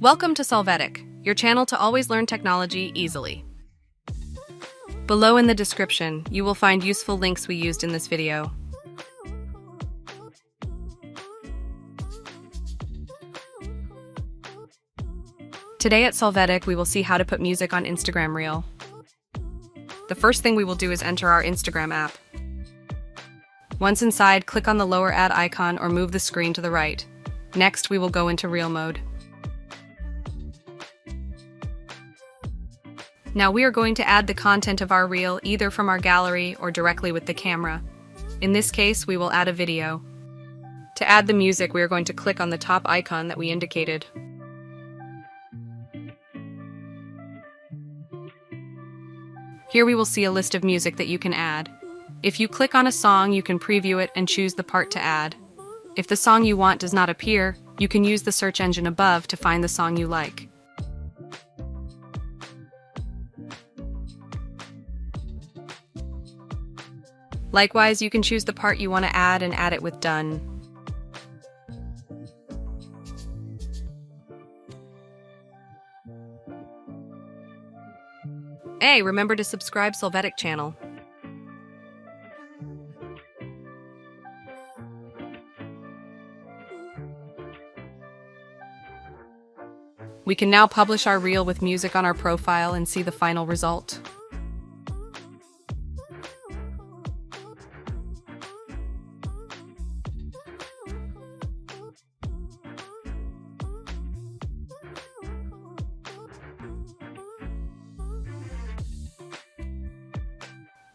Welcome to Solvetic, your channel to always learn technology easily. Below in the description, you will find useful links we used in this video. Today at Solvetic, we will see how to put music on Instagram Reel. The first thing we will do is enter our Instagram app. Once inside, click on the lower add icon or move the screen to the right. Next, we will go into Reel mode. Now we are going to add the content of our reel either from our gallery or directly with the camera. In this case, we will add a video. To add the music, we are going to click on the top icon that we indicated. Here we will see a list of music that you can add. If you click on a song, you can preview it and choose the part to add. If the song you want does not appear, you can use the search engine above to find the song you like. Likewise, you can choose the part you want to add and add it with Done. Hey, remember to subscribe Solvetic channel. We can now publish our reel with music on our profile and see the final result.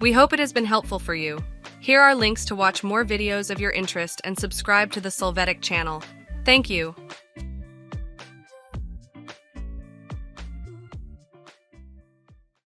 We hope it has been helpful for you. Here are links to watch more videos of your interest and subscribe to the Solvetic channel. Thank you.